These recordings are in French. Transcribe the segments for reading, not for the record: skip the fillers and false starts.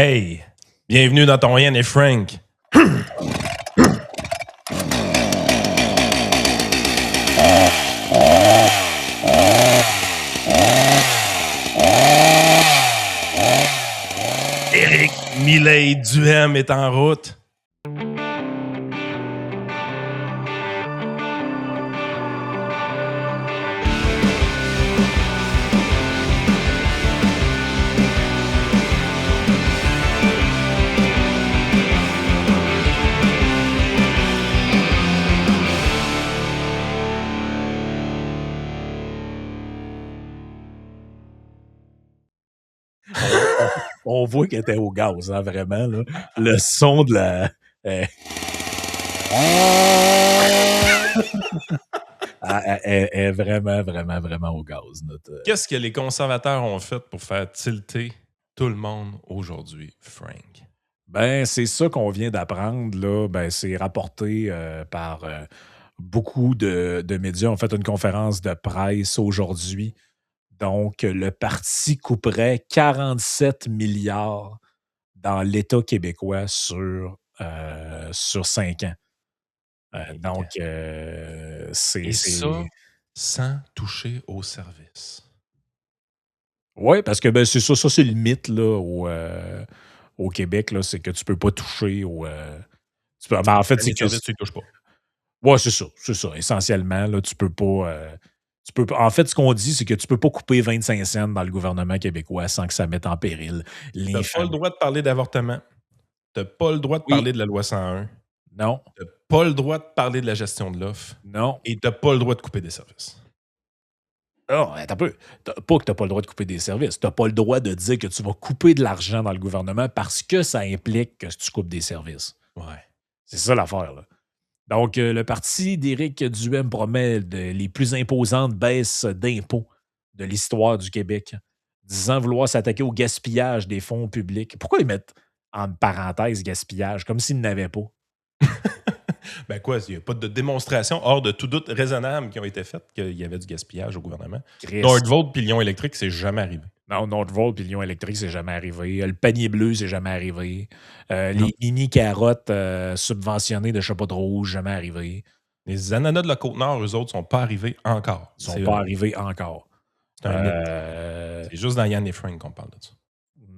Hey, bienvenue dans ton Yann et Frank. Éric Millet-Duhem est en route. On voit qu'elle était au gaz, hein, vraiment. Là. Le son de la... elle est vraiment, vraiment, vraiment au gaz. Qu'est-ce que les conservateurs ont fait pour faire tilter tout le monde aujourd'hui, Frank? Ben, c'est ça qu'on vient d'apprendre. Là. Ben, c'est rapporté par beaucoup de médias. On fait une conférence de presse aujourd'hui. Donc, le parti couperait 47 milliards dans l'État québécois sur 5 ans. Donc, Et ça, sans toucher au service. Oui, parce que ben, c'est ça, c'est le mythe là, au Québec, là, c'est que tu peux pas toucher au. Ben, en fait, c'est que. Service, tu ne touches pas. Oui, c'est ça. Essentiellement, là, tu peux pas. En fait, ce qu'on dit, c'est que tu peux pas couper 25 cents dans le gouvernement québécois sans que ça mette en péril les Tu n'as pas le droit de parler d'avortement. Tu n'as pas le droit de parler de la loi 101. Non. Tu n'as pas le droit de parler de la gestion de l'offre. Non. Et tu n'as pas le droit de couper des services. Non, attends un peu. Pas que tu n'as pas le droit de couper des services. Tu n'as pas le droit de dire que tu vas couper de l'argent dans le gouvernement parce que ça implique que tu coupes des services. Ouais. C'est ça l'affaire, là. Donc, le parti d'Éric Duhem promet les plus imposantes baisses d'impôts de l'histoire du Québec, disant vouloir s'attaquer au gaspillage des fonds publics. Pourquoi ils mettent en parenthèse gaspillage, comme s'ils n'avaient pas? Ben quoi, il n'y a pas de démonstration hors de tout doute raisonnable qui ont été faites qu'il y avait du gaspillage au gouvernement. Nordvolt puis Lion électrique, c'est jamais arrivé. Non, Nordvolt puis Lion électrique, c'est jamais arrivé. Le panier bleu, c'est jamais arrivé. Les mini-carottes subventionnées de chapeau de rouge, jamais arrivé. Les ananas de la Côte-Nord, eux autres, sont pas arrivés encore. Ils sont pas arrivés encore. C'est un mythe. C'est juste dans Yann et Frank qu'on parle de ça.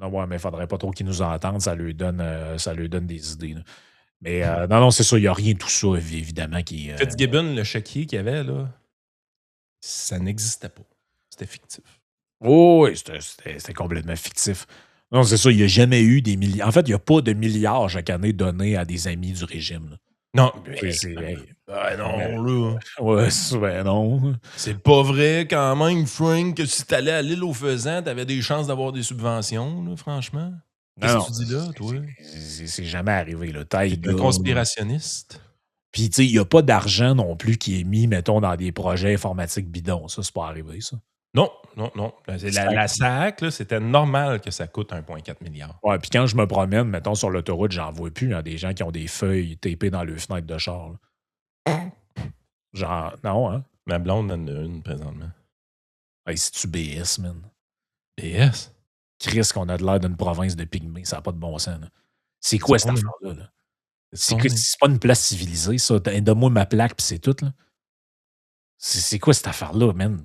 Non, ouais, mais il faudrait pas trop qu'ils nous entendent. Ça lui donne des idées. Là. Mais non, c'est ça. Il n'y a rien de tout ça, évidemment. Fitzgibbon, le chéquier qu'il y avait, là, ça n'existait pas. C'était fictif. Oh, oui, c'était complètement fictif. Non, c'est ça. Il n'y a jamais eu des milliards. En fait, il n'y a pas de milliards chaque année donnés à des amis du régime. Là. Non, non, là. Ouais, non. C'est pas vrai quand même, Frank, que si t'allais à l'île aux faisans, t'avais des chances d'avoir des subventions, là, franchement. Qu'est-ce que tu dis là, toi? C'est jamais arrivé, là. T'es un conspirationniste. Puis, tu sais, il n'y a pas d'argent non plus qui est mis, mettons, dans des projets informatiques bidons. Ça, c'est pas arrivé, ça. Non. La SAC, là, c'était normal que ça coûte 1,4 milliard. Ouais, puis quand je me promène, mettons, sur l'autoroute, j'en vois plus. Hein, des gens qui ont des feuilles tapées dans le fenêtre de char. Là. Genre, non, hein? Ma blonde en a une présentement. Hey, c'est-tu BS, man? BS? Chris, qu'on a de l'air d'une province de pygmées. Ça n'a pas de bon sens, là. C'est quoi cette affaire-là? Là? C'est pas une place civilisée, ça. Donne-moi ma plaque, puis c'est tout, là. C'est quoi cette affaire-là, man?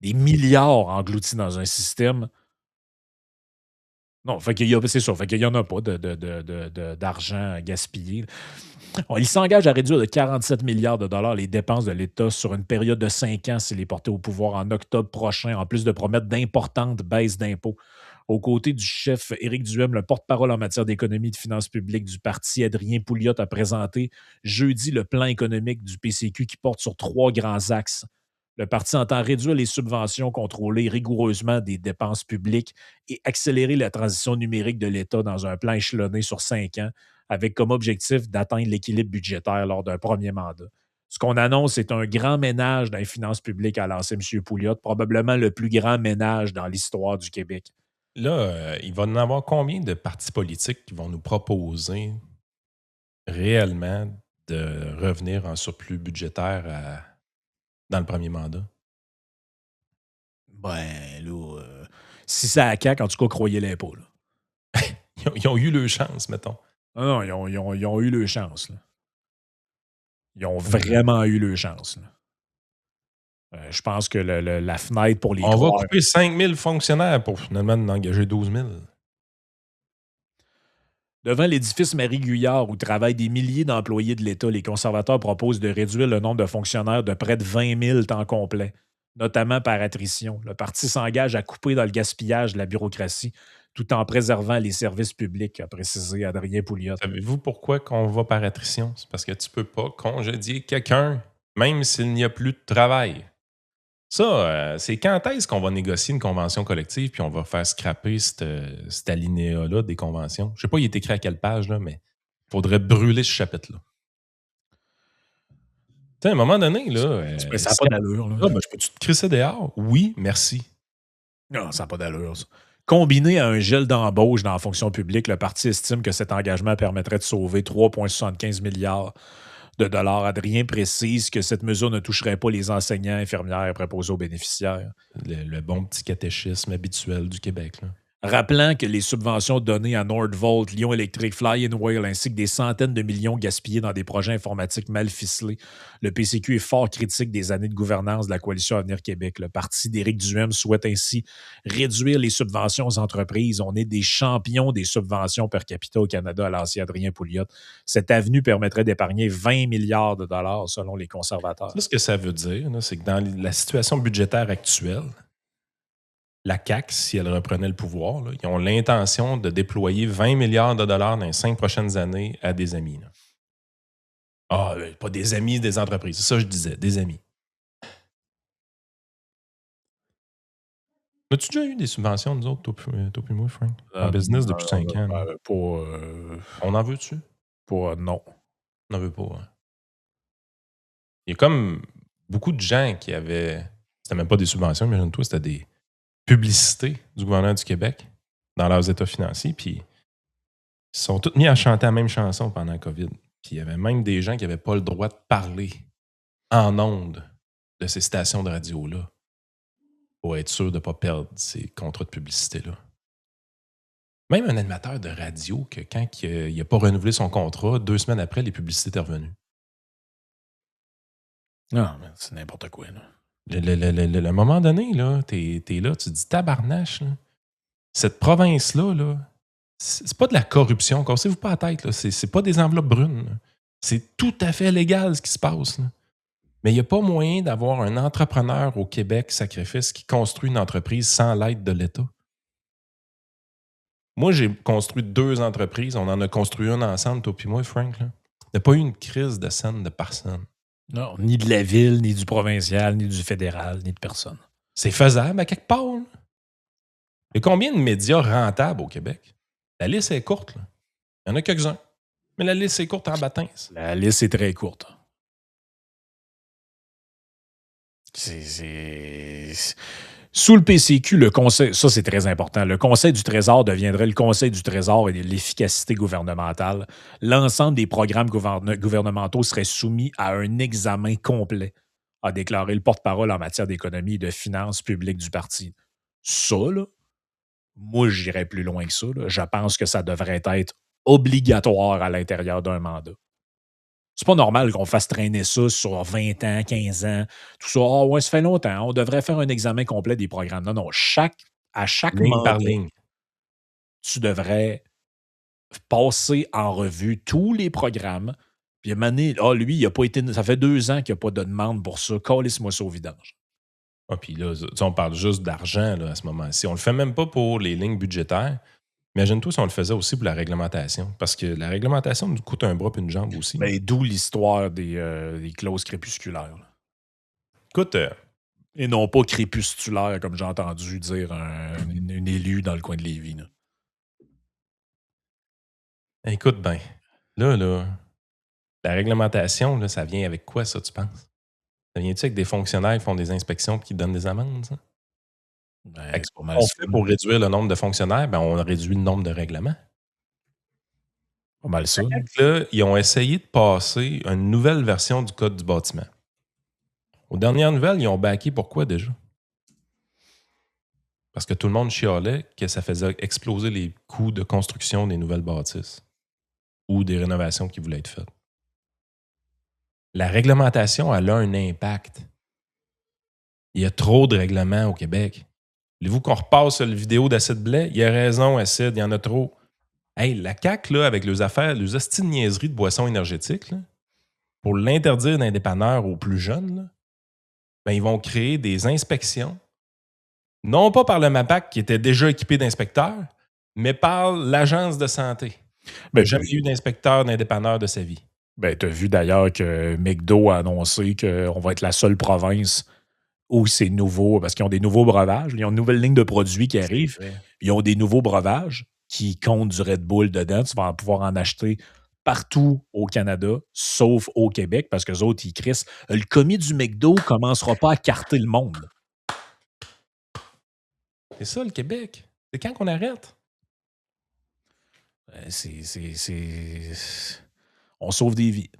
Des milliards engloutis dans un système. Non, c'est ça. Fait qu'il n'y en a pas d'argent gaspillé. Il s'engage à réduire de 47 milliards de dollars les dépenses de l'État sur une période de 5 ans s'il est porté au pouvoir en octobre prochain, en plus de promettre d'importantes baisses d'impôts. Aux côtés du chef Éric Duhem, le porte-parole en matière d'économie et de finances publiques du parti, Adrien Pouliot, a présenté jeudi le plan économique du PCQ qui porte sur 3 grands axes. Le parti entend réduire les subventions, contrôler rigoureusement des dépenses publiques et accélérer la transition numérique de l'État dans un plan échelonné sur 5 ans, avec comme objectif d'atteindre l'équilibre budgétaire lors d'un premier mandat. Ce qu'on annonce, c'est un grand ménage dans les finances publiques, a lancé M. Pouliot, probablement le plus grand ménage dans l'histoire du Québec. Là, il va y en avoir combien de partis politiques qui vont nous proposer réellement de revenir en surplus budgétaire dans le premier mandat? Ben, là, si c'est à CAQ, en tout cas, croyez l'impôt. Ils Ils ont eu leur chance, mettons. Non, ils ont eu leur chance. Là. Ils ont vraiment eu leur chance. Je pense que la fenêtre pour les On va croire. couper 5000 fonctionnaires pour finalement en engager 12 000. Devant l'édifice Marie-Guyard où travaillent des milliers d'employés de l'État, les conservateurs proposent de réduire le nombre de fonctionnaires de près de 20 000 temps complet, notamment par attrition. Le parti s'engage à couper dans le gaspillage de la bureaucratie tout en préservant les services publics, a précisé Adrien Pouliot. Savez-vous pourquoi qu'on va par attrition? C'est parce que tu peux pas congédier quelqu'un, même s'il n'y a plus de travail. Ça, c'est quand est-ce qu'on va négocier une convention collective puis on va faire scraper cet alinéa-là des conventions? Je sais pas, il est écrit à quelle page, là, mais il faudrait brûler ce chapitre-là. Tu sais, à un moment donné, là, Ça n'a pas d'allure. ben, je peux-tu te crisser dehors? Oui, merci. Non, ça n'a pas d'allure. Ça. Combiné à un gel d'embauche dans la fonction publique, le parti estime que cet engagement permettrait de sauver 3,75 milliards de dollars. Adrien précise que cette mesure ne toucherait pas les enseignants, infirmières et préposés aux bénéficiaires. Le bon petit catéchisme habituel du Québec. Là. Rappelant que les subventions données à Nordvolt, Lyon Electric, Fly and Whale ainsi que des centaines de millions gaspillés dans des projets informatiques mal ficelés, le PCQ est fort critique des années de gouvernance de la Coalition Avenir Québec. Le parti d'Éric Duhem souhaite ainsi réduire les subventions aux entreprises. On est des champions des subventions per capita au Canada, a lancé Adrien Pouliot. Cette avenue permettrait d'épargner 20 milliards de dollars selon les conservateurs. Ça, ce que ça veut dire, c'est que dans la situation budgétaire actuelle, la CAQ, si elle reprenait le pouvoir, là, ils ont l'intention de déployer 20 milliards de dollars dans les 5 prochaines années à des amis. Là. Ah, pas des amis des entreprises. C'est ça que je disais, des amis. As-tu déjà eu des subventions, nous autres, toi puis moi, Frank? En business depuis 5 ans. On en veut-tu? Non. On n'en veut pas. Hein. Il y a comme beaucoup de gens qui avaient... C'était même pas des subventions, imagine-toi, c'était des publicités du gouvernement du Québec dans leurs états financiers, puis ils se sont tous mis à chanter la même chanson pendant la COVID. Puis il y avait même des gens qui n'avaient pas le droit de parler en ondes de ces stations de radio-là pour être sûr de ne pas perdre ces contrats de publicité-là. Même un animateur de radio, que quand il n'a pas renouvelé son contrat, 2 semaines après, les publicités étaient revenues. Non, mais c'est n'importe quoi. Là. À un moment donné, là, t'es là, tu te dis tabarnache. Là. Cette province-là, là, c'est pas de la corruption. Cassez-vous pas la tête. Là. C'est pas des enveloppes brunes. Là. C'est tout à fait légal ce qui se passe. Là. Mais il n'y a pas moyen d'avoir un entrepreneur au Québec, sacrifice, qui construit une entreprise sans l'aide de l'État. Moi, j'ai construit 2 entreprises. On en a construit une ensemble, toi puis moi, Frank. Là. Il n'y a pas eu une crise de scène de personne. Non, ni de la ville, ni du provincial, ni du fédéral, ni de personne. C'est faisable à quelque part. Là. Il y a combien de médias rentables au Québec? La liste est courte. Là. Il y en a quelques-uns. Mais la liste est courte en bâtins. La liste est très courte. Sous le PCQ, le Conseil, ça c'est très important, le Conseil du Trésor deviendrait le Conseil du Trésor et de l'efficacité gouvernementale. L'ensemble des programmes gouvernementaux seraient soumis à un examen complet, a déclaré le porte-parole en matière d'économie et de finances publiques du parti. Ça, là, moi, j'irais plus loin que ça. Là. Je pense que ça devrait être obligatoire à l'intérieur d'un mandat. C'est pas normal qu'on fasse traîner ça sur 20 ans, 15 ans, tout ça. Ah ouais, ça fait longtemps. On devrait faire un examen complet des programmes. Non, non. À chaque ligne mandat, par ligne. tu devrais passer en revue tous les programmes. Puis à un moment donné, lui, il a pas été. Ça fait 2 ans qu'il n'y a pas de demande pour ça. Calisse-moi ça au vidange. Ah, puis là, on parle juste d'argent là, à ce moment-ci. On le fait même pas pour les lignes budgétaires. Imagine-toi si on le faisait aussi pour la réglementation. Parce que la réglementation nous coûte un bras et une jambe aussi. Ben, d'où l'histoire des clauses crépusculaires. Là. Écoute. Et non pas crépusculaire, comme j'ai entendu dire une élue dans le coin de Lévis. Là. Écoute bien. Là, la réglementation, là, ça vient avec quoi, ça, tu penses? Ça vient-tu avec des fonctionnaires qui font des inspections et qui donnent des amendes, ça? Ben, ce qu'on fait pour réduire le nombre de fonctionnaires, ben, on réduit le nombre de règlements. Pas mal ça. Là, ils ont essayé de passer une nouvelle version du Code du bâtiment. Aux dernières nouvelles, ils ont backé pourquoi déjà? Parce que tout le monde chialait que ça faisait exploser les coûts de construction des nouvelles bâtisses ou des rénovations qui voulaient être faites. La réglementation, elle a un impact. Il y a trop de règlements au Québec. Voulez-vous qu'on repasse la vidéo d'Acide Blais? Il a raison, Acide, il y en a trop. Hey, la CAQ, là, avec leurs affaires, leurs hosties de niaiseries de boissons énergétiques, là, pour l'interdire d'un dépanneur aux plus jeunes, là, ben, ils vont créer des inspections, non pas par le MAPAC qui était déjà équipé d'inspecteurs, mais par l'Agence de santé. Ben, Jamais eu d'inspecteur d'un dépanneur de sa vie. Ben, tu as vu d'ailleurs que McDo a annoncé qu'on va être la seule province où c'est nouveau, parce qu'ils ont des nouveaux breuvages. Ils ont une nouvelle ligne de produits qui arrive. Ils ont des nouveaux breuvages qui comptent du Red Bull dedans. Tu vas pouvoir en acheter partout au Canada, sauf au Québec, parce que les autres, ils crissent. Le commis du McDo ne commencera pas à carter le monde. C'est ça, le Québec. C'est quand qu'on arrête? On sauve des vies.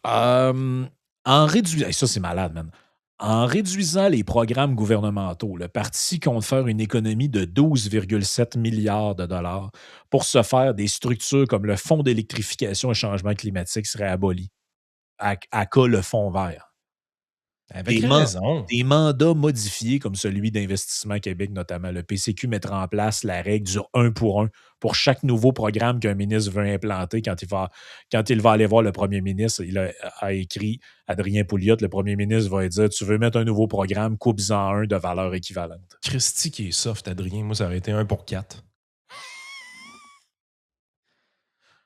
En réduisant... Ça, c'est malade, man. En réduisant les programmes gouvernementaux, le parti compte faire une économie de 12,7 milliards de dollars. Pour ce faire, des structures comme le Fonds d'électrification et changement climatique seraient abolies. À cas le Fonds vert. Avec raison. Des mandats modifiés comme celui d'Investissement Québec, notamment. Le PCQ mettra en place la règle du 1 pour 1 pour chaque nouveau programme qu'un ministre veut implanter. Quand il va aller voir le premier ministre, il a écrit Adrien Pouliot, le premier ministre va lui dire tu veux mettre un nouveau programme, coupe-en un de valeur équivalente. Christy qui est soft, Adrien. Moi, ça aurait été 1 pour 4.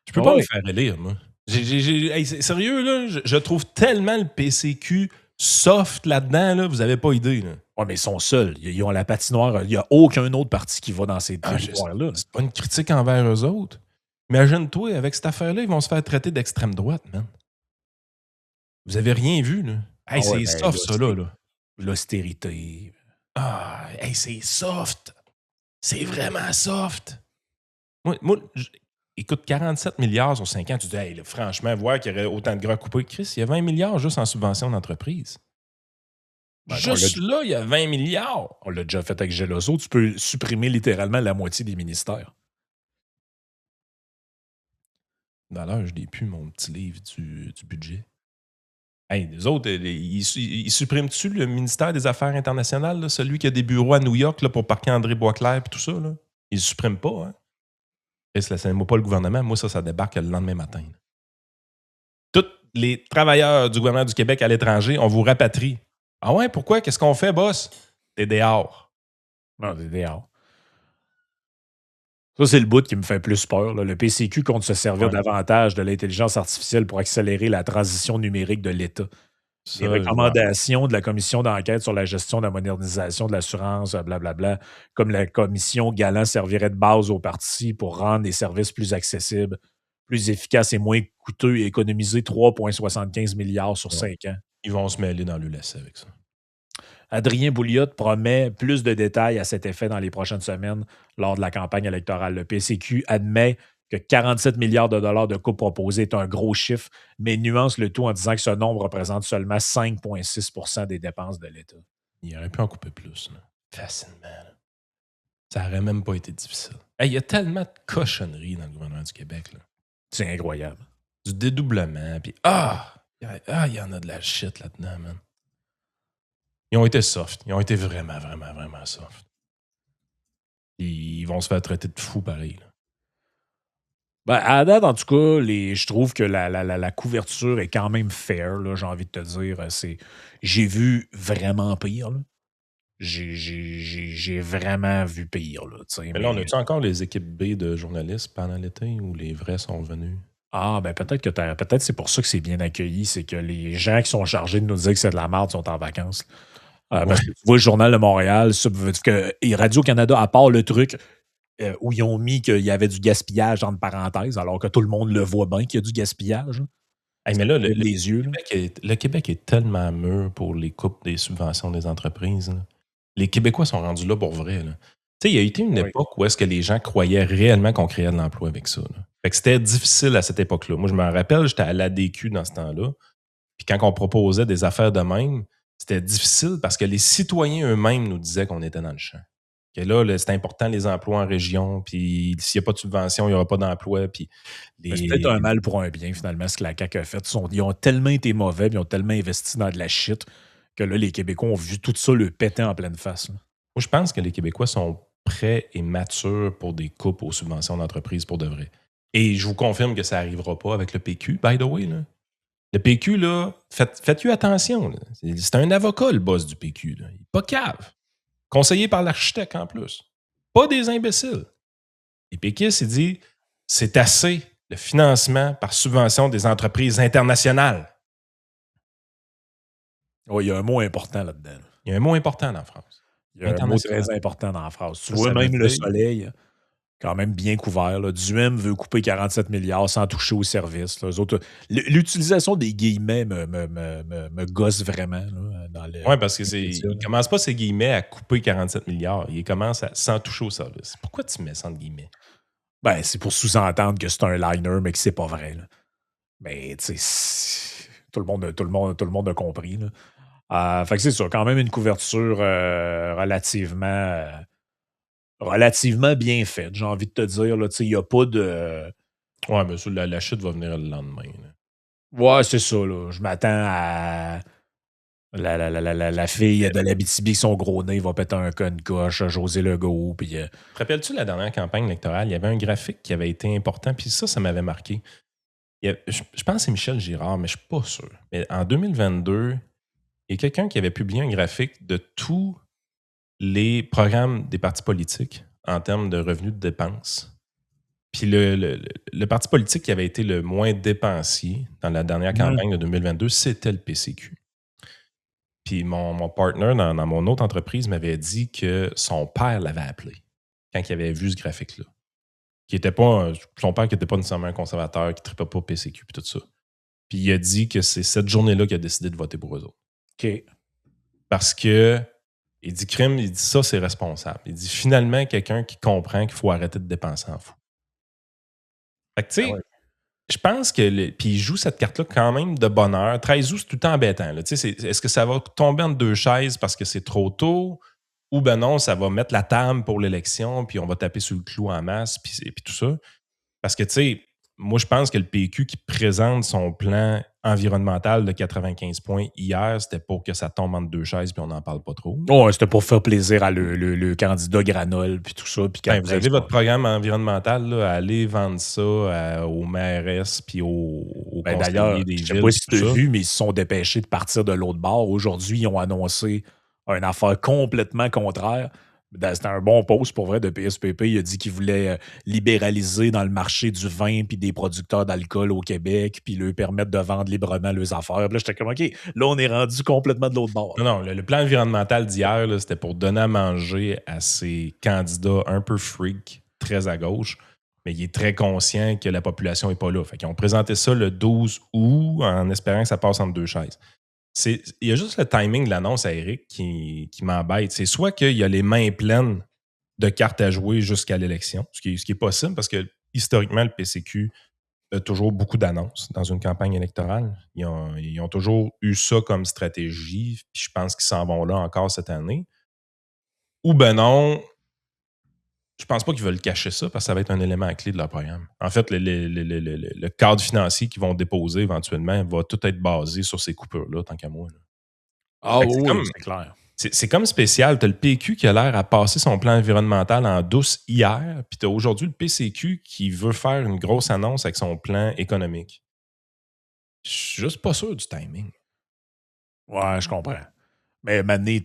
Je peux pas me faire élire, moi. Hey, sérieux, là, je trouve tellement le PCQ soft là-dedans, là, vous n'avez pas idée. Là. Ouais, mais ils sont seuls. Ils ont la patinoire. Il n'y a aucun autre parti qui va dans ces territoires-là. C'est pas une critique envers eux autres. Imagine-toi, avec cette affaire-là, ils vont se faire traiter d'extrême droite, man. Vous avez rien vu, là. Hey, c'est soft, ça, là. L'austérité. Ah, hey, c'est soft. C'est vraiment soft. Moi, écoute, 47 milliards sur 5 ans, tu dis, hey, là, franchement, voir qu'il y aurait autant de gras coupés. Chris, il y a 20 milliards juste en subvention d'entreprise. Ben, juste là, il y a 20 milliards. On l'a déjà fait avec Geloso. Tu peux supprimer littéralement la moitié des ministères. D'ailleurs, je n'ai plus mon petit livre du budget. Hey, les autres, ils suppriment-tu le ministère des Affaires internationales, là, celui qui a des bureaux à New York là, pour parquer André Boisclair et tout ça? Là? Ils ne suppriment pas, hein? Et c'est moi pas le gouvernement. Moi, ça débarque le lendemain matin. Là. Tous les travailleurs du gouvernement du Québec à l'étranger, on vous rapatrie. Ah ouais, pourquoi? Qu'est-ce qu'on fait, boss? T'es dehors. Non, t'es dehors. Ça, c'est le bout qui me fait plus peur. Là. Le PCQ compte se servir davantage de l'intelligence artificielle pour accélérer la transition numérique de l'État. Les recommandations de la commission d'enquête sur la gestion de la modernisation de l'assurance, blablabla, comme la commission Galant servirait de base aux partis pour rendre les services plus accessibles, plus efficaces et moins coûteux et économiser 3,75 milliards sur 5 ans. Ils vont se mêler dans le laisser avec ça. Adrien Pouliot promet plus de détails à cet effet dans les prochaines semaines lors de la campagne électorale. Le PCQ admet que 47 milliards de dollars de coupes proposées est un gros chiffre, mais nuance le tout en disant que ce nombre représente seulement 5,6 % des dépenses de l'État. Il aurait pu en couper plus. Là. Facilement. Là. Ça n'aurait même pas été difficile. Hey, il y a tellement de cochonneries dans le gouvernement du Québec. Là. C'est incroyable. Du dédoublement, puis il y en a de la shit là-dedans, man. Ils ont été soft. Ils ont été vraiment, vraiment, vraiment soft. Ils vont se faire traiter de fous pareil. Là. Ben, à date, en tout cas, je trouve que la couverture est quand même fair, là, j'ai envie de te dire. J'ai vu vraiment pire. Là. J'ai vraiment vu pire. Là, mais là, on a-tu encore les équipes B de journalistes pendant l'été ou les vrais sont venus? Ah, ben peut-être c'est pour ça que c'est bien accueilli. C'est que les gens qui sont chargés de nous dire que c'est de la merde sont en vacances. Parce que tu vois le Journal de Montréal, et Radio-Canada, à part le truc où ils ont mis qu'il y avait du gaspillage entre parenthèses, alors que tout le monde le voit bien qu'il y a du gaspillage. Hey, mais là, le Québec est tellement mûr pour les coupes des subventions des entreprises. Là. Les Québécois sont rendus là pour vrai. Là. Tu sais, il y a été une époque où est-ce que les gens croyaient réellement qu'on créait de l'emploi avec ça. Là. Fait que c'était difficile à cette époque-là. Moi, je me rappelle, j'étais à l'ADQ dans ce temps-là. Puis quand on proposait des affaires de même, c'était difficile parce que les citoyens eux-mêmes nous disaient qu'on était dans le champ. Que là, c'est important les emplois en région, puis s'il n'y a pas de subvention, il n'y aura pas d'emploi, puis Mais c'est peut-être un les... mal pour un bien, finalement, ce que la CAQ a fait. Ils ont tellement été mauvais, puis ils ont tellement investi dans de la shit que là, les Québécois ont vu tout ça le péter en pleine face. Là. Moi, je pense que les Québécois sont prêts et matures pour des coupes aux subventions d'entreprise pour de vrai. Et je vous confirme que ça n'arrivera pas avec le PQ, by the way. Là. Le PQ, là, faites-lui attention. Là. C'est un avocat, le boss du PQ. Là. Il n'est pas cave. Conseillé par l'architecte en plus. Pas des imbéciles. Les péquistes, il dit, c'est assez le financement par subvention des entreprises internationales. Oh, il y a un mot important là-dedans. Il y a un mot important dans la phrase. Il y a un mot très important dans la phrase. Tu vois, veut même le dire... soleil, quand même bien couvert. Là. Duhem veut couper 47 milliards sans toucher au service. Là. L'utilisation des guillemets me gosse vraiment. Oui, parce que il ne commence pas ses guillemets à couper 47 milliards. Il commence à sans toucher au service. Pourquoi tu mets ça entre guillemets? Ben, c'est pour sous-entendre que c'est un liner, mais que c'est pas vrai. Là. Mais, tu sais, tout le monde a compris. Là. Fait que c'est ça, quand même une couverture relativement bien faite, j'ai envie de te dire. Il n'y a pas de... Ouais, mais ça, la chute va venir le lendemain. Là. Ouais, c'est ça. Là. Je m'attends à la fille de l'Abitibi, son gros nez, va péter un con de coche, José Legault. Puis, te rappelles-tu la dernière campagne électorale? Il y avait un graphique qui avait été important, puis ça m'avait marqué. Je pense que c'est Michel Girard, mais je ne suis pas sûr. Mais en 2022, il y a quelqu'un qui avait publié un graphique de tous les programmes des partis politiques en termes de revenus de dépenses. Puis le parti politique qui avait été le moins dépensier dans la dernière campagne de 2022, c'était le PCQ. Puis mon partner dans mon autre entreprise m'avait dit que son père l'avait appelé quand il avait vu ce graphique-là. Son père qui n'était pas nécessairement un conservateur, qui ne tripait pas PCQ et tout ça. Puis il a dit que c'est cette journée-là qu'il a décidé de voter pour eux autres. OK. Parce que il dit crime, il dit ça, c'est responsable. Il dit finalement quelqu'un qui comprend qu'il faut arrêter de dépenser en fou. Fait que tu sais, je pense que. Puis il joue cette carte-là quand même de bonheur. 13 août, c'est tout le temps embêtant. Là. Est-ce que ça va tomber entre deux chaises parce que c'est trop tôt? Ou ben non, ça va mettre la table pour l'élection, puis on va taper sur le clou en masse, puis tout ça. Parce que, tu sais, moi, je pense que le PQ qui présente son plan environnemental de 95 points hier, c'était pour que ça tombe entre deux chaises, puis on n'en parle pas trop. Ouais, c'était pour faire plaisir à le candidat Granol, puis tout ça. Puis vous avez votre programme environnemental, là, allez vendre ça aux maires, puis aux conseillers des villes. Je ne sais pas si tu as vu, mais ils se sont dépêchés de partir de l'autre bord. Aujourd'hui, ils ont annoncé une affaire complètement contraire. C'était un bon post pour vrai de PSPP. Il a dit qu'il voulait libéraliser dans le marché du vin puis des producteurs d'alcool au Québec, puis leur permettre de vendre librement leurs affaires. Puis là, j'étais comme, OK, là, on est rendu complètement de l'autre bord. Non, le plan environnemental d'hier, là, c'était pour donner à manger à ces candidats un peu freak, très à gauche, mais il est très conscient que la population n'est pas là. Fait qu'ils ont présenté ça le 12 août en espérant que ça passe entre deux chaises. Il y a juste le timing de l'annonce à Eric qui m'embête. C'est soit qu'il y a les mains pleines de cartes à jouer jusqu'à l'élection, ce qui est possible parce que historiquement, le PCQ a toujours beaucoup d'annonces dans une campagne électorale. Ils ont toujours eu ça comme stratégie, puis je pense qu'ils s'en vont là encore cette année. Ou ben non, je pense pas qu'ils veulent cacher ça parce que ça va être un élément clé de leur programme. En fait, le cadre financier qu'ils vont déposer éventuellement va tout être basé sur ces coupures-là, tant qu'à moi. Là. Ah oui, c'est clair. C'est comme spécial. Tu as le PQ qui a l'air à passer son plan environnemental en douce hier, puis tu as aujourd'hui le PCQ qui veut faire une grosse annonce avec son plan économique. Je suis juste pas sûr du timing. Ouais, je comprends. Mais maintenant,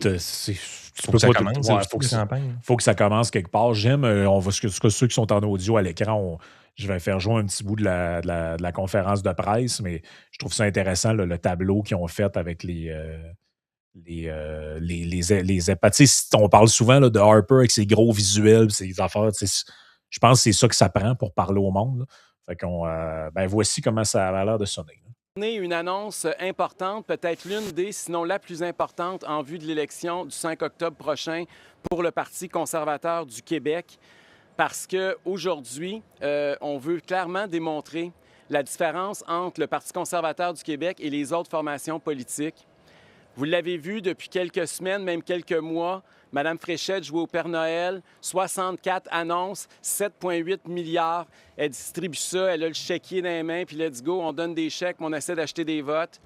faut que ça commence. Faut que ça commence quelque part. J'aime, ceux qui sont en audio à l'écran, je vais faire jouer un petit bout de la conférence de presse, mais je trouve ça intéressant, le tableau qu'ils ont fait avec les on parle souvent là, de Harper avec ses gros visuels, ses affaires. Je pense que c'est ça que ça prend pour parler au monde. Là. Fait qu'on, voici comment ça a l'air de sonner. Là. Une annonce importante, peut-être l'une des, sinon la plus importante en vue de l'élection du 5 octobre prochain pour le Parti conservateur du Québec, parce qu'aujourd'hui, on veut clairement démontrer la différence entre le Parti conservateur du Québec et les autres formations politiques. Vous l'avez vu depuis quelques semaines, même quelques mois, Mme Fréchette jouait au Père Noël, 64 annonces, 7,8 milliards. Elle distribue ça, elle a le chéquier dans les mains, puis let's go, on donne des chèques, on essaie d'acheter des votes.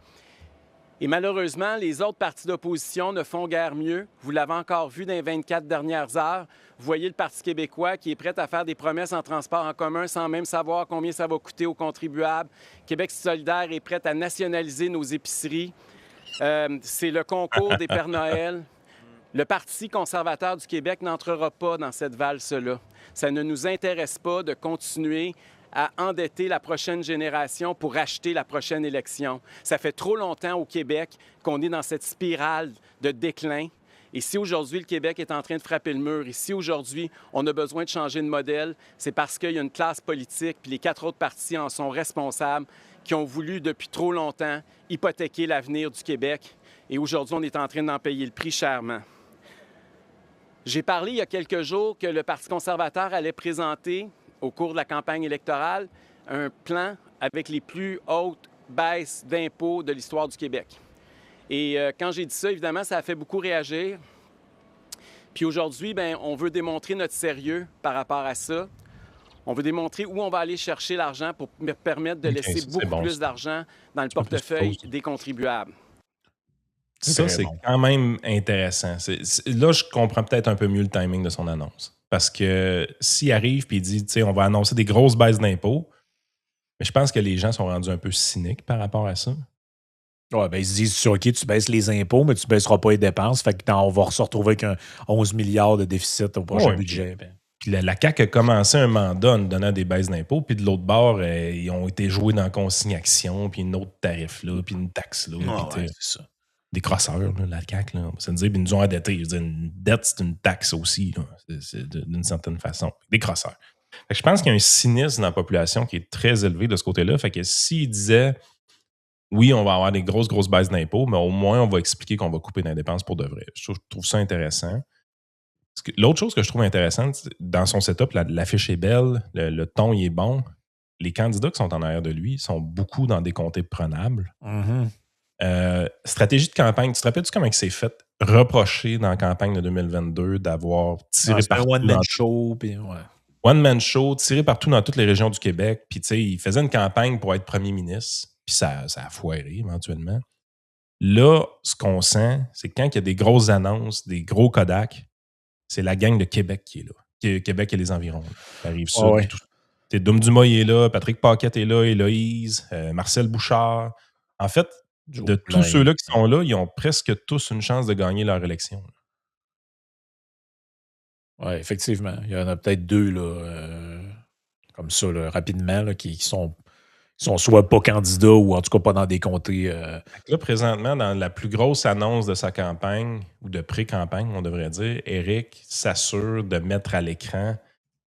Et malheureusement, les autres partis d'opposition ne font guère mieux. Vous l'avez encore vu dans les 24 dernières heures. Vous voyez le Parti québécois qui est prêt à faire des promesses en transport en commun sans même savoir combien ça va coûter aux contribuables. Québec solidaire est prêt à nationaliser nos épiceries. C'est le concours des Pères Noël. Le Parti conservateur du Québec n'entrera pas dans cette valse-là. Ça ne nous intéresse pas de continuer à endetter la prochaine génération pour acheter la prochaine élection. Ça fait trop longtemps au Québec qu'on est dans cette spirale de déclin. Et si aujourd'hui le Québec est en train de frapper le mur, et si aujourd'hui on a besoin de changer de modèle, c'est parce qu'il y a une classe politique, puis les 4 autres partis en sont responsables, qui ont voulu depuis trop longtemps hypothéquer l'avenir du Québec. Et aujourd'hui, on est en train d'en payer le prix chèrement. J'ai parlé il y a quelques jours que le Parti conservateur allait présenter, au cours de la campagne électorale, un plan avec les plus hautes baisses d'impôts de l'histoire du Québec. Et quand j'ai dit ça, évidemment, ça a fait beaucoup réagir. Puis aujourd'hui, bien, on veut démontrer notre sérieux par rapport à ça. On veut démontrer où on va aller chercher l'argent pour permettre de laisser beaucoup plus d'argent dans le portefeuille des contribuables. Ça, c'est quand même intéressant. Là, je comprends peut-être un peu mieux le timing de son annonce. Parce que s'il arrive et il dit, tu sais, on va annoncer des grosses baisses d'impôts, mais je pense que les gens sont rendus un peu cyniques par rapport à ça. Ouais, ben ils se disent, OK, tu baisses les impôts, mais tu ne baisseras pas les dépenses. Fait qu'on va se retrouver avec un 11 milliards de déficit au prochain budget. Puis la CAQ a commencé un mandat en donnant des baisses d'impôts, puis de l'autre bord, ils ont été joués dans consignation, puis un autre tarif là, puis une taxe là. C'est ça. Des crosseurs, là, la CAQ, là, on va se dire, ils nous ont endettés. Je veux dire, une dette, c'est une taxe aussi, là, d'une certaine façon. Des crosseurs. Fait que je pense qu'il y a un cynisme dans la population qui est très élevé de ce côté-là. Fait que s'il disait, oui, on va avoir des grosses baisses d'impôts, mais au moins, on va expliquer qu'on va couper dans les dépenses pour de vrai. Je trouve ça intéressant. L'autre chose que je trouve intéressante, dans son setup, l'affiche est belle, le ton il est bon. Les candidats qui sont en arrière de lui sont beaucoup dans des comtés prenables. Mm-hmm. Stratégie de campagne, tu te rappelles-tu comment il s'est fait reprocher dans la campagne de 2022 d'avoir tiré partout? One-man show. Puis, One-man show, tiré partout dans toutes les régions du Québec. Puis, tu sais, il faisait une campagne pour être premier ministre. Puis, ça a foiré éventuellement. Là, ce qu'on sent, c'est que quand il y a des grosses annonces, des gros Kodak, c'est la gang de Québec qui est là. Québec et les environs. Ça arrive ça. Dom Dumas il est là, Patrick Paquette est là, Héloïse, Marcel Bouchard. En fait, de tous ceux-là qui sont là, ils ont presque tous une chance de gagner leur élection. Oui, effectivement. Il y en a peut-être 2 là, comme ça, là, rapidement, là, qui sont soit pas candidats ou en tout cas pas dans des comtés. Là, présentement, dans la plus grosse annonce de sa campagne, ou de pré-campagne, on devrait dire, Éric s'assure de mettre à l'écran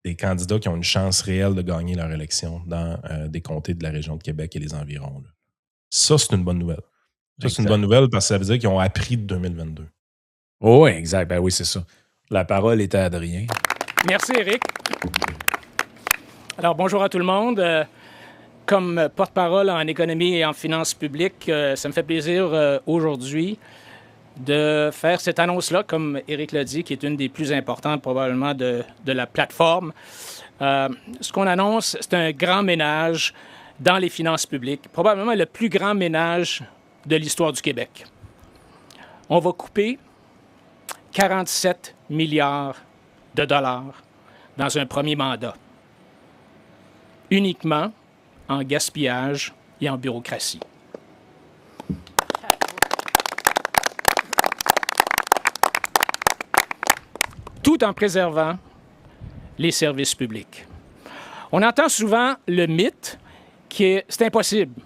des candidats qui ont une chance réelle de gagner leur élection dans des comtés de la région de Québec et les environs. Là. Ça, c'est une bonne nouvelle. Ça, c'est une bonne nouvelle parce que ça veut dire qu'ils ont appris de 2022. Oui, exact. Ben oui, c'est ça. La parole est à Adrien. Merci, Éric. Alors, bonjour à tout le monde. Comme porte-parole en économie et en finances publiques, ça me fait plaisir aujourd'hui de faire cette annonce-là, comme Éric l'a dit, qui est une des plus importantes probablement de la plateforme. Ce qu'on annonce, c'est un grand ménage dans les finances publiques, probablement le plus grand ménage de l'histoire du Québec. On va couper 47 milliards de dollars dans un premier mandat, uniquement en gaspillage et en bureaucratie. Tout en préservant les services publics. On entend souvent le mythe c'est impossible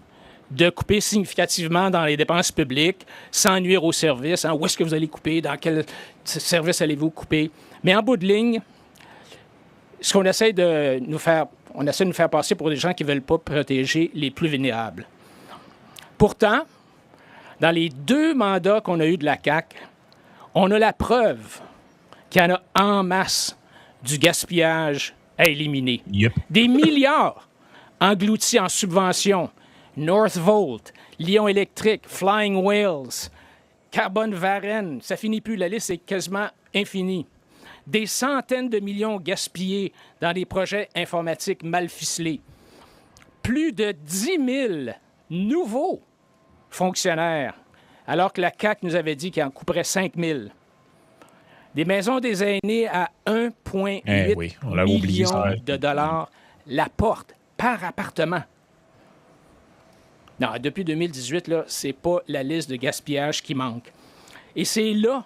de couper significativement dans les dépenses publiques sans nuire aux services. Où est-ce que vous allez couper? Dans quel service allez-vous couper? Mais en bout de ligne, ce qu'on essaie de nous faire passer pour des gens qui ne veulent pas protéger les plus vulnérables. Pourtant, dans les 2 mandats qu'on a eus de la CAQ, on a la preuve qu'il y en a en masse du gaspillage à éliminer. Yep. Des milliards engloutis en subventions. Northvolt, Lion Electric, Flying Whales, Carbone Varenne, ça finit plus, la liste est quasiment infinie. Des centaines de millions gaspillés dans des projets informatiques mal ficelés. Plus de 10 000 nouveaux fonctionnaires, alors que la CAQ nous avait dit qu'il en couperait 5 000. Des maisons des aînés à 1,8 million de dollars la porte par appartement. Non, depuis 2018, là, c'est pas la liste de gaspillage qui manque. Et c'est là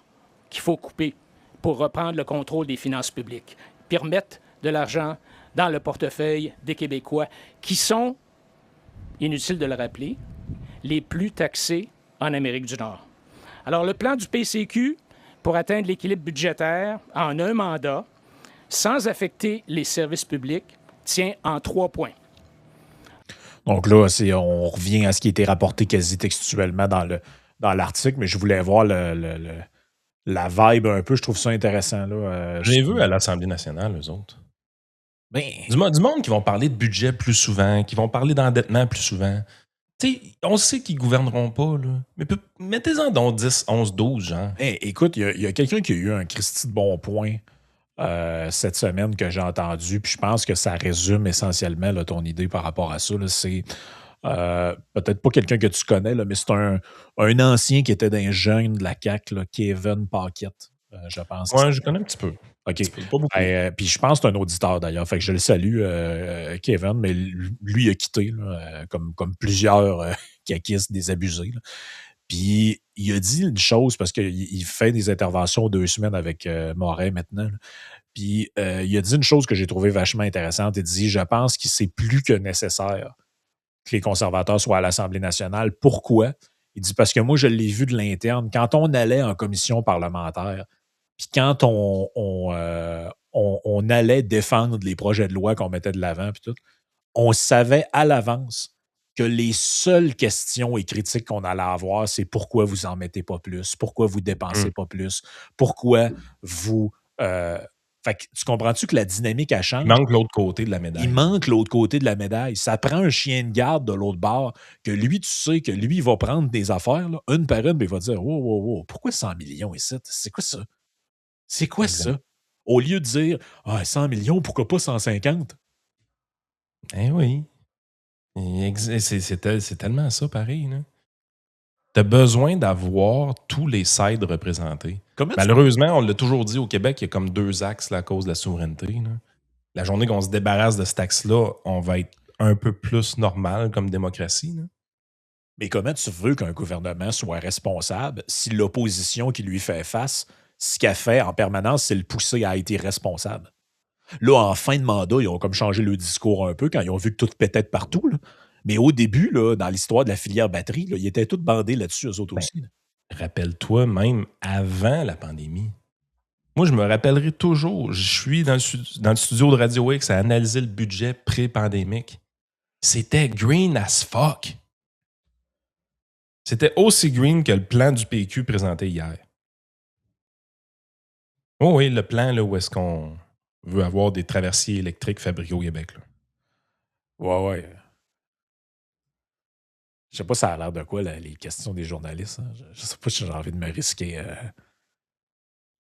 qu'il faut couper pour reprendre le contrôle des finances publiques, puis remettre de l'argent dans le portefeuille des Québécois qui sont, inutile de le rappeler, les plus taxés en Amérique du Nord. Alors, le plan du PCQ pour atteindre l'équilibre budgétaire en un mandat, sans affecter les services publics, tient en 3 points. Donc là, on revient à ce qui a été rapporté quasi textuellement dans l'article, mais je voulais voir la vibe un peu. Je trouve ça intéressant. J'ai vu à l'Assemblée nationale, eux autres. Ben, Du monde qui vont parler de budget plus souvent, qui vont parler d'endettement plus souvent. Tu sais, on sait qu'ils ne gouverneront pas, là. Mais mettez-en donc 10, 11, 12, genre. Écoute, il y a quelqu'un qui a eu un Christy de bon point cette semaine que j'ai entendu, puis je pense que ça résume essentiellement là, ton idée par rapport à ça. Là, c'est peut-être pas quelqu'un que tu connais, là, mais c'est un ancien qui était d'un jeune de la CAQ, là, Kevin Paquette, je pense. Ouais, je connais un petit peu. OK. Pas beaucoup. Puis je pense que c'est un auditeur d'ailleurs. Fait que je le salue, Kevin, mais lui, il a quitté, là, comme plusieurs caquistes désabusés. Là. Puis il a dit une chose, parce qu'il fait des interventions 2 semaines avec Morin maintenant. Là. Puis il a dit une chose que j'ai trouvée vachement intéressante. Il dit: je pense que c'est plus que nécessaire que les conservateurs soient à l'Assemblée nationale. Pourquoi? Il dit: parce que moi, je l'ai vu de l'interne. Quand on allait en commission parlementaire, puis quand on allait défendre les projets de loi qu'on mettait de l'avant, puis tout, on savait à l'avance que les seules questions et critiques qu'on allait avoir, c'est pourquoi vous en mettez pas plus, pourquoi vous dépensez pas plus, pourquoi vous... Fait que tu comprends-tu que la dynamique, elle change? Il manque l'autre côté de la médaille. Il manque l'autre côté de la médaille. Ça prend un chien de garde de l'autre bord que lui, tu sais que lui, il va prendre des affaires, là, une par une, mais il va dire: wow, pourquoi 100 millions ici? C'est quoi ça? C'est quoi ça? Au lieu de dire: 100 millions, pourquoi pas 150? Eh oui. C'est tellement ça, pareil. Tu as besoin d'avoir tous les sides représentés. Malheureusement, on l'a toujours dit, au Québec, il y a comme 2 axes là, à cause de la souveraineté. Là. La journée qu'on se débarrasse de cet axe-là, on va être un peu plus normal comme démocratie. Là. Mais comment tu veux qu'un gouvernement soit responsable si l'opposition qui lui fait face, ce qu'elle fait en permanence, c'est le pousser à être irresponsable? Là, en fin de mandat, ils ont comme changé le discours un peu quand ils ont vu que tout pétait de partout. Là. Mais au début, là, dans l'histoire de la filière batterie, là, ils étaient tous bandés là-dessus, eux autres aussi. Là. Rappelle-toi, même avant la pandémie. Moi, je me rappellerai toujours. Je suis dans le studio de Radio X à analyser le budget pré-pandémique. C'était green as fuck. C'était aussi green que le plan du PQ présenté hier. Oh oui, le plan là, où est-ce qu'on veut avoir des traversiers électriques fabriqués au Québec. Là. Ouais. Je sais pas ça a l'air de quoi, les questions des journalistes. Hein? Je sais pas si j'ai envie de me risquer.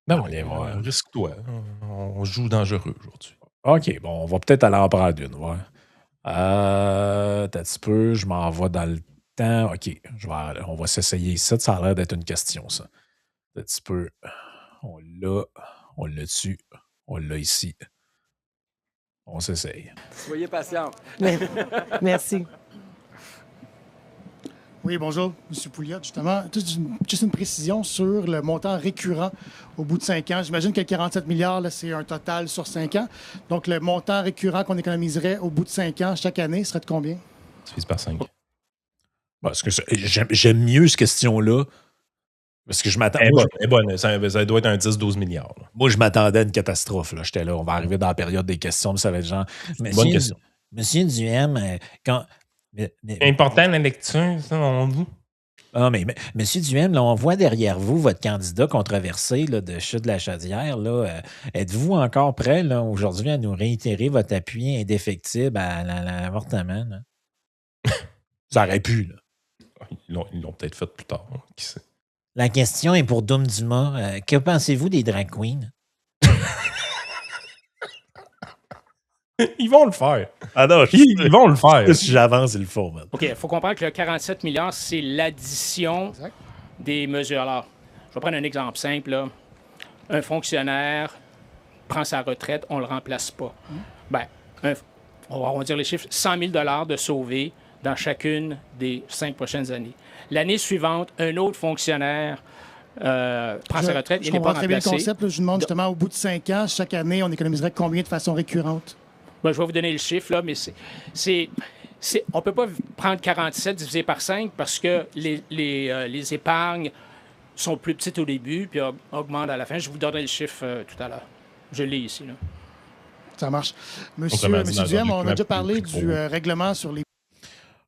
Ben oui, risque-toi. On joue dangereux aujourd'hui. OK, bon, on va peut-être aller en prendre une. Ouais. T'as un petit peu, je m'en vais dans le temps. OK, on va s'essayer ici. Ça a l'air d'être une question, ça. Un petit peu. On l'a dessus, on l'a ici. On s'essaye. Soyez patient. Merci. Oui, bonjour, M. Pouliot. Justement, juste une précision sur le montant récurrent au bout de 5 ans. J'imagine que 47 milliards, là, c'est un total sur 5 ans. Donc, le montant récurrent qu'on économiserait au bout de 5 ans chaque année serait de combien? Divise par 5. Parce que j'aime mieux cette question-là. Parce que je m'attends. Elle est bonne. Ça doit être un 10-12 milliards. Là. Moi, je m'attendais à une catastrophe. Là. J'étais là. On va arriver dans la période des questions. Ça va être genre. Bonne question. Monsieur Duhem, quand. C'est important la lecture, ça, on dit. Ah, mais Monsieur Duhem, là, on voit derrière vous votre candidat controversé là, de Chute de la Chaudière. Là, êtes-vous encore prêt là, aujourd'hui à nous réitérer votre appui indéfectible à l'avortement? Ça aurait pu. Là. Ils l'ont peut-être fait plus tard. Qui sait? La question est pour Dom Dumas. Que pensez-vous des drag queens? Ils vont le faire. Ah non, Ils vont le faire. Si j'avance, ils le font, man. OK, il faut comprendre que le 47 milliards, c'est l'addition Exact. des mesures. Alors, je vais prendre un exemple simple. Là. Un fonctionnaire prend sa retraite, on ne le remplace pas. Ben, on va arrondir les chiffres, 100 000 de sauver dans chacune des 5 prochaines années. L'année suivante, un autre fonctionnaire prend sa retraite, Je il n'est pas comprends très bien le remplacé. concept. Là. Je vous demande justement, au bout de 5 ans, chaque année, on économiserait combien de façon récurrente? Ben, je vais vous donner le chiffre, là, mais on ne peut pas prendre 47 divisé par 5 parce que les épargnes sont plus petites au début puis augmentent à la fin. Je vous donnerai le chiffre tout à l'heure. Je l'ai ici. Là. Ça marche. Autrement dit, Monsieur dans Duhem, un on a déjà document parlé plus du gros. règlement sur les...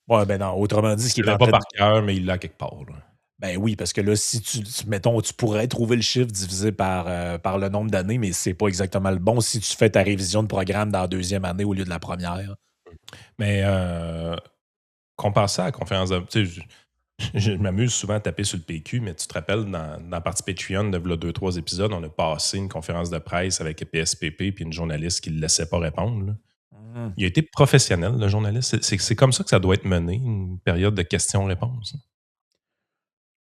Ouais, ben non, autrement dit, ce qui Il est l'a en pas train par de... cœur, mais il l'a quelque part. Là. Ben oui, parce que là, si mettons, tu pourrais trouver le chiffre divisé par le nombre d'années, mais c'est pas exactement le bon si tu fais ta révision de programme dans la deuxième année au lieu de la première. Mais compare ça à la conférence de... Tu sais, je m'amuse souvent à taper sur le PQ, mais tu te rappelles, dans la partie Patreon, de 2-3 épisodes, on a passé une conférence de presse avec le PSPP puis une journaliste qui ne le laissait pas répondre. Là. Il a été professionnel, le journaliste. C'est comme ça que ça doit être mené, une période de questions-réponses.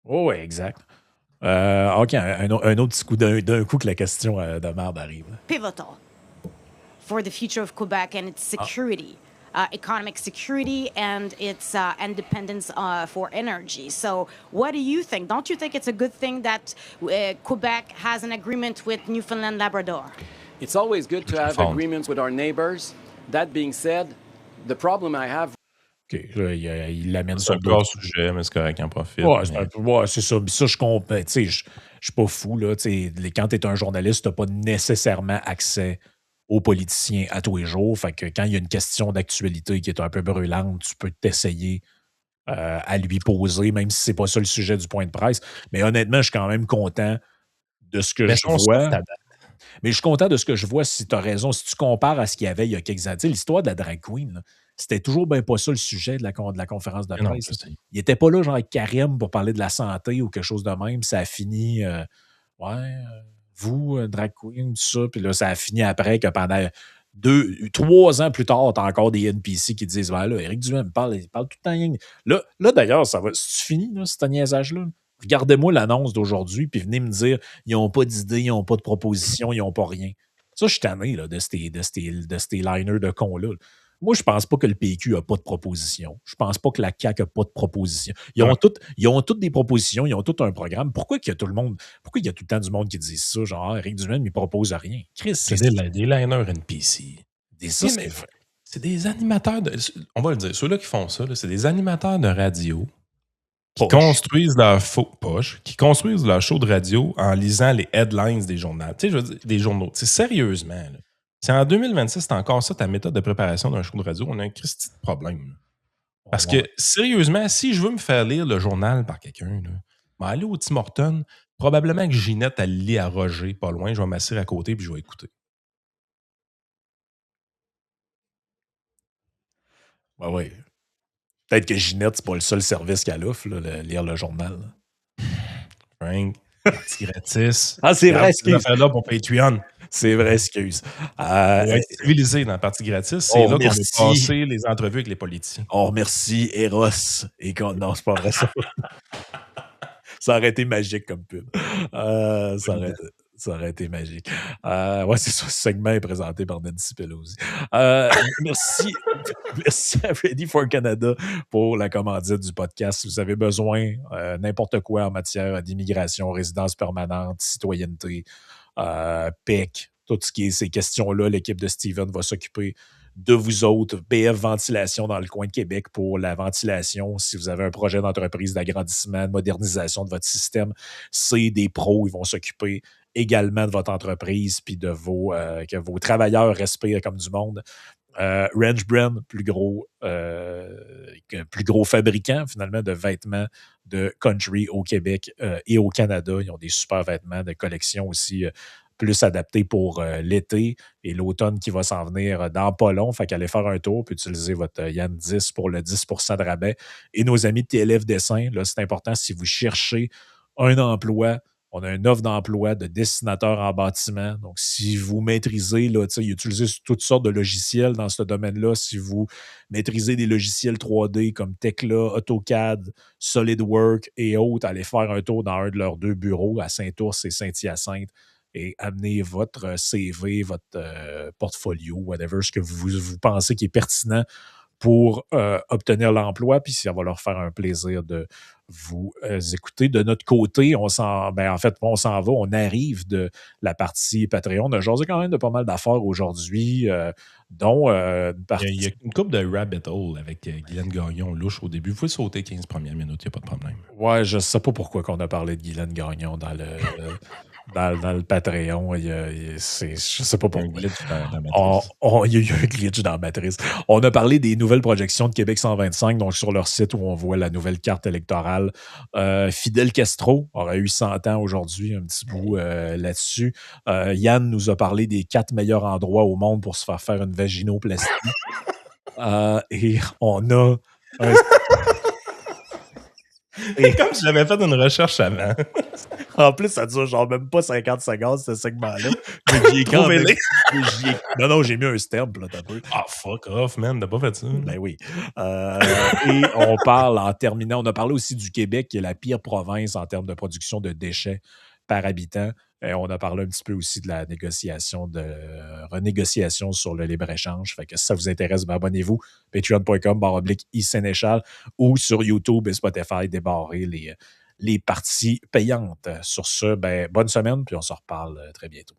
Oh, oui, exact. OK, un autre petit coup d'un coup que la question de merde arrive. Pivotal for the future of Quebec and its security, economic security and its independence for energy. So, what do you think? Don't you think it's a good thing that Quebec has an agreement with Newfoundland Labrador? It's always good to have agreements with our neighbors. That being said, the problem I have... OK, là, il l'amène C'est sur un gros sujet, mais c'est correct, il en profite. Ouais, c'est ça. Mais ça, je comprends. Tu sais, je suis pas fou, là. Tu sais, quand tu es un journaliste, tu n'as pas nécessairement accès aux politiciens à tous les jours. Fait que quand il y a une question d'actualité qui est un peu brûlante, tu peux t'essayer à lui poser, même si c'est pas ça le sujet du point de presse. Mais honnêtement, je suis quand même content de ce que je vois. Mais je suis content de ce que je vois, si tu as raison. Si tu compares à ce qu'il y avait il y a quelques années, l'histoire de la drag queen, là, c'était toujours bien pas ça le sujet de la conférence de presse. Il n'était pas là, genre, avec Karim pour parler de la santé ou quelque chose de même. Ça a fini, vous, drag queen, tout ça. Puis là, ça a fini après que pendant 3 ans plus tard, tu as encore des NPC qui disent, ouais, là, Éric Duhem parle tout le temps. Là d'ailleurs, ça va. C'est fini, là, ce niaisage-là. Regardez-moi l'annonce d'aujourd'hui, puis venez me dire, ils n'ont pas d'idées, ils n'ont pas de proposition, ils n'ont pas rien. Ça, je suis tanné là, de ces liners de cons-là. Moi, je pense pas que le PQ n'a pas de proposition. Je pense pas que la CAQ n'a pas de proposition. Ils ont toutes des propositions, ils ont tout un programme. Pourquoi il y a tout le temps du monde qui dit ça? Genre, Éric Duhem, il propose rien. Chris, c'est des liners NPC. C'est des animateurs de... On va le dire, ceux-là qui font ça, là, c'est des animateurs de radio qui construisent leur qui construisent leur show de radio en lisant les headlines des journaux. Tu sais, je veux dire, des journaux. Tu sais, sérieusement, là. Si en 2026, c'est encore ça ta méthode de préparation d'un show de radio, on a un Christy de problème. Là. Parce que, sérieusement, si je veux me faire lire le journal par quelqu'un, je vais aller au Tim Hortons, probablement que Ginette, elle lit à Roger, pas loin, je vais m'asseoir à côté puis je vais écouter. Ben oui. Peut-être que Ginette, c'est pas le seul service qu'elle offre, là, lire le journal. Frank, partie gratis. Ah, c'est vrai, excuse. Là pour Patreon. C'est vrai, excuse. On va être civilisé dans la partie gratis. C'est là qu'on va passer les entrevues avec les politiciens. On remercie Eros. Non, c'est pas vrai ça. Ça aurait été magique comme pub. Ça aurait été magique. Ouais, c'est ça. Ce segment est présenté par Nancy Pelosi. Merci à Ready for Canada pour la commandite du podcast. Si vous avez besoin n'importe quoi en matière d'immigration, résidence permanente, citoyenneté, PEC, tout ce qui est ces questions-là, l'équipe de Steven va s'occuper de vous autres. BF Ventilation dans le coin de Québec pour la ventilation. Si vous avez un projet d'entreprise d'agrandissement, de modernisation de votre système, c'est des pros. Ils vont s'occuper également de votre entreprise puis de que vos travailleurs respirent comme du monde. Range Brand, plus gros fabricant finalement de vêtements de country au Québec et au Canada. Ils ont des super vêtements de collection aussi plus adaptés pour l'été et l'automne qui va s'en venir dans pas long. Fait qu'allez faire un tour puis utiliser votre Yann 10 pour le 10% de rabais. Et nos amis de TLF Dessin, là, c'est important si vous cherchez un emploi. On a une offre d'emploi de dessinateur en bâtiment. Donc, si vous maîtrisez, là, utilisez toutes sortes de logiciels dans ce domaine-là, si vous maîtrisez des logiciels 3D comme Tekla, AutoCAD, SolidWorks et autres, allez faire un tour dans un de leurs 2 bureaux à Saint-Ours et Saint-Hyacinthe et amenez votre CV, votre portfolio, whatever, ce que vous pensez qui est pertinent pour obtenir l'emploi, puis ça va leur faire un plaisir de vous écouter. De notre côté, on s'en va, on arrive de la partie Patreon. On a jasé quand même de pas mal d'affaires aujourd'hui, dont une partie... Il y a une couple de rabbit hole avec Guylaine Gagnon louche au début. Vous pouvez sauter 15 premières minutes, il n'y a pas de problème. Ouais, je sais pas pourquoi qu'on a parlé de Guylaine Gagnon dans le... dans le Patreon, je sais pas pourquoi. Un glitch dans la matrice. Il y a eu un glitch dans la matrice. On a parlé des nouvelles projections de Québec 125, donc sur leur site où on voit la nouvelle carte électorale. Fidel Castro aurait eu 100 ans aujourd'hui, un petit bout là-dessus. Yann nous a parlé des 4 meilleurs endroits au monde pour se faire une vaginoplastie. Et on a... Et comme si j'avais fait une recherche avant. En plus, ça dure genre même pas 50 secondes, ce segment-là. Mais j'y ai quand même... Non, j'ai mis un stamp, là, t'as peu. Ah, fuck off, man, t'as pas fait ça. Ben oui. Et on parle, en terminant, on a parlé aussi du Québec, qui est la pire province en termes de production de déchets par habitant. Et on a parlé un petit peu aussi de la renégociation sur le libre-échange. Fait que si ça vous intéresse, ben abonnez-vous. Patreon.com/iSénéchal ou sur YouTube et Spotify, débarrez les parties payantes. Sur ce, ben, bonne semaine, puis on se reparle très bientôt.